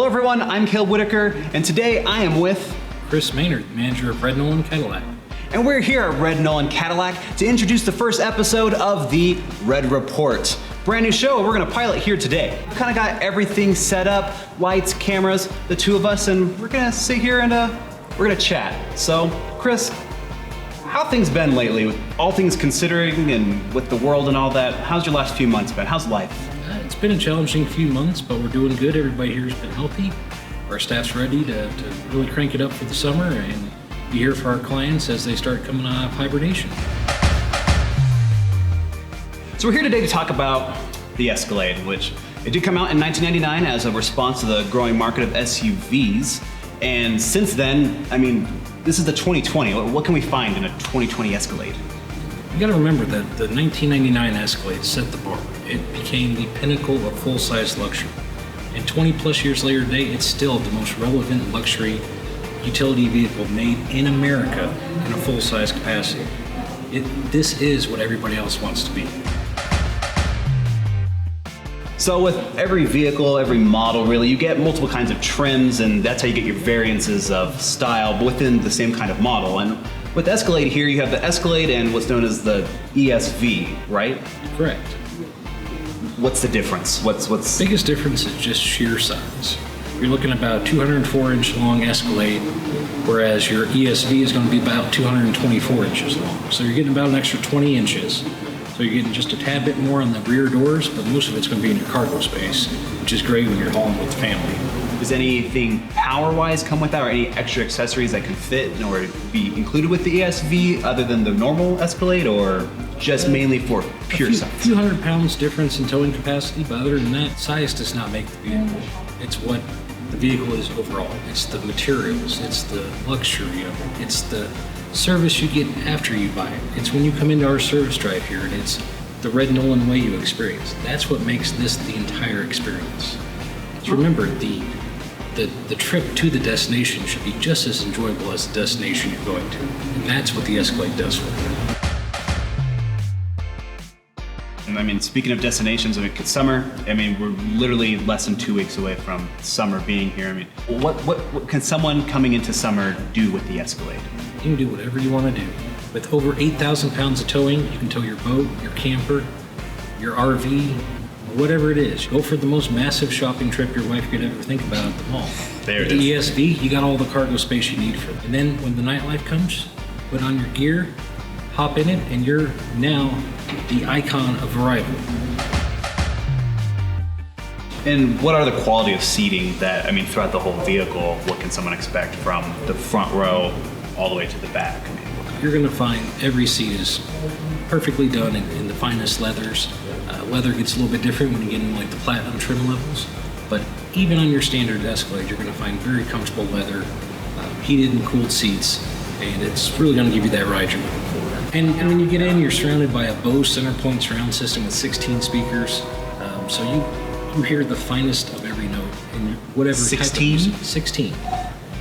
everyone, I'm Whitaker, and today I am with Chris Maynard, manager of Noland Cadillac. And we're here at Noland Cadillac to introduce the first episode of the Red Report. Brand new show we're gonna pilot here today. We kinda got everything set up, lights, cameras, the two of us, and we're gonna sit here and we're gonna chat. So, Chris, how things been lately with all things considering and with the world and all that? How's your last few months been? How's life? It's been a challenging few months, but we're doing good. Everybody here has been healthy. Our staff's ready to really crank it up for the summer and be here for our clients as they start coming out of hibernation. So we're here today to talk about the Escalade, which it did come out in 1999 as a response to the growing market of SUVs. And since then, I mean, this is the 2020. What can we find in a 2020 Escalade? You gotta remember that the 1999 Escalade set the bar. It became the pinnacle of full-size luxury. And 20 plus years later today, it's still the most relevant luxury utility vehicle made in America in a full-size capacity. This is what everybody else wants to be. So with every vehicle, every model really, you get multiple kinds of trims, and that's how you get your variances of style within the same kind of model. And with Escalade here, you have the Escalade and what's known as the ESV, right? Correct. What's the difference? What's biggest difference is just sheer size. You're looking at about 204-inch long Escalade, whereas your ESV is going to be about 224 inches long. So you're getting about an extra 20 inches. So you're getting just a tad bit more on the rear doors, but most of it's going to be in your cargo space, which is great when you're hauling with the family. Does anything power-wise come with that, or any extra accessories that can fit or be included with the ESV other than the normal Escalade, or just mainly for pure size? A few hundred pounds difference in towing capacity, but other than that, size does not make the vehicle. It's what the vehicle is overall. It's the materials, it's the luxury of it, it's the service you get after you buy it. It's when you come into our service drive here, and it's the Red Noland way you experience. That's what makes this the entire experience. So remember, the trip to the destination should be just as enjoyable as the destination you're going to. And that's what the Escalade does for you. I mean, speaking of destinations, I mean, summer, I mean, we're literally less than 2 weeks away from summer being here. I mean, what can someone coming into summer do with the Escalade? You can do whatever you want to do. With over 8,000 pounds of towing, you can tow your boat, your camper, your RV, whatever it is. Go for the most massive shopping trip your wife could ever think about at the mall. There it is. The ESV, you got all the cargo space you need for it. And then when the nightlife comes, put on your gear, hop in it, and you're now the icon of arrival. And what are the quality of seating that, I mean, throughout the whole vehicle, what can someone expect from the front row all the way to the back? I mean, you're gonna find every seat is perfectly done in the finest leathers. Leather gets a little bit different when you get in like the platinum trim levels, but even on your standard Escalade, you're gonna find very comfortable leather, heated and cooled seats, and it's really gonna give you that ride you're looking for. And when you get in, you're surrounded by a Bose center point surround system with 16 speakers, so you hear the finest of every note in whatever 16? type of music. 16.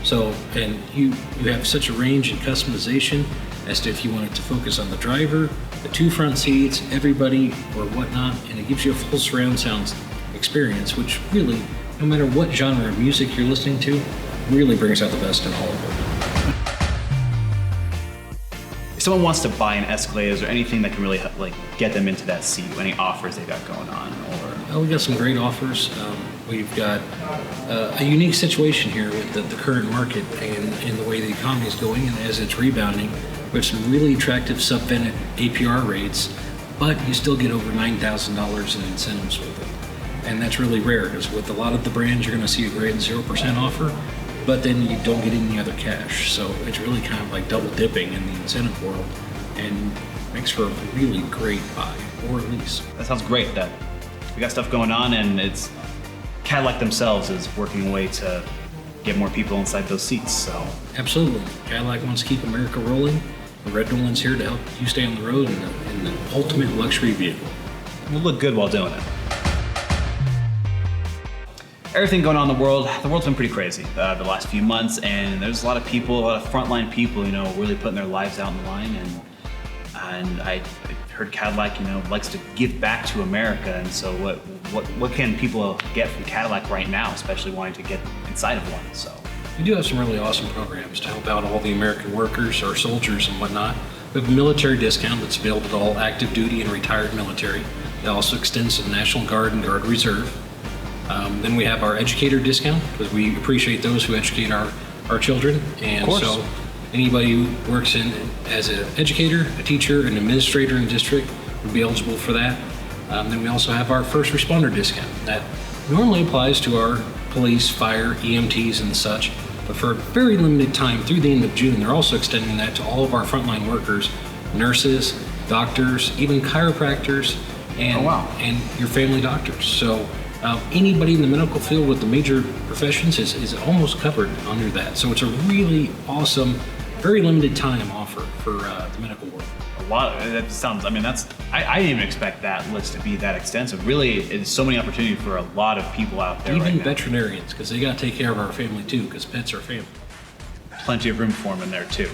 So, and you have such a range and customization as to if you want it to focus on the driver, the two front seats, everybody, or whatnot, and it gives you a full surround sound experience, which really, no matter what genre of music you're listening to, really brings out the best in all of it. If someone wants to buy an Escalade, is there anything that can really like get them into that seat? Any offers they got going on? Or we got some great offers. We've got a unique situation here with the current market and the way the economy is going, and as it's rebounding, we have some really attractive sub-Vennet APR rates, but you still get over $9,000 in incentives with it. And that's really rare, because with a lot of the brands, you're gonna see a great 0% offer, but then you don't get any other cash. So it's really kind of like double dipping in the incentive world, and makes for a really great buy or lease. That sounds great. That we got stuff going on, and it's Cadillac themselves is working a way to get more people inside those seats. So absolutely, Cadillac wants to keep America rolling. Red Noland's here to help you stay on the road in the ultimate luxury vehicle. We'll look good while doing it. Everything going on in the world's been pretty crazy the last few months, and there's a lot of people, a lot of frontline people, you know, really putting their lives out on the line, and And I heard Cadillac, likes to give back to America. And so what can people get from Cadillac right now, especially wanting to get inside of one? So we do have some really awesome programs to help out all the American workers, our soldiers and whatnot. We have a military discount that's available to all active duty and retired military. It also extends to the National Guard and Guard Reserve. Then we have our educator discount, because we appreciate those who educate our children. And so anybody who works as an educator, a teacher, an administrator in the district would be eligible for that. Then we also have our first responder discount. That normally applies to our police, fire, EMTs, and such. But for a very limited time through the end of June, they're also extending that to all of our frontline workers, nurses, doctors, even chiropractors, and your family doctors. So anybody in the medical field with the major professions is almost covered under that. So it's a really awesome, very limited time offer for the medical world. That sounds, I didn't even expect that list to be that extensive. Really, it's so many opportunities for a lot of people out there. Even right now. Veterinarians, because they got to take care of our family too, because pets are family. Plenty of room for them in there too.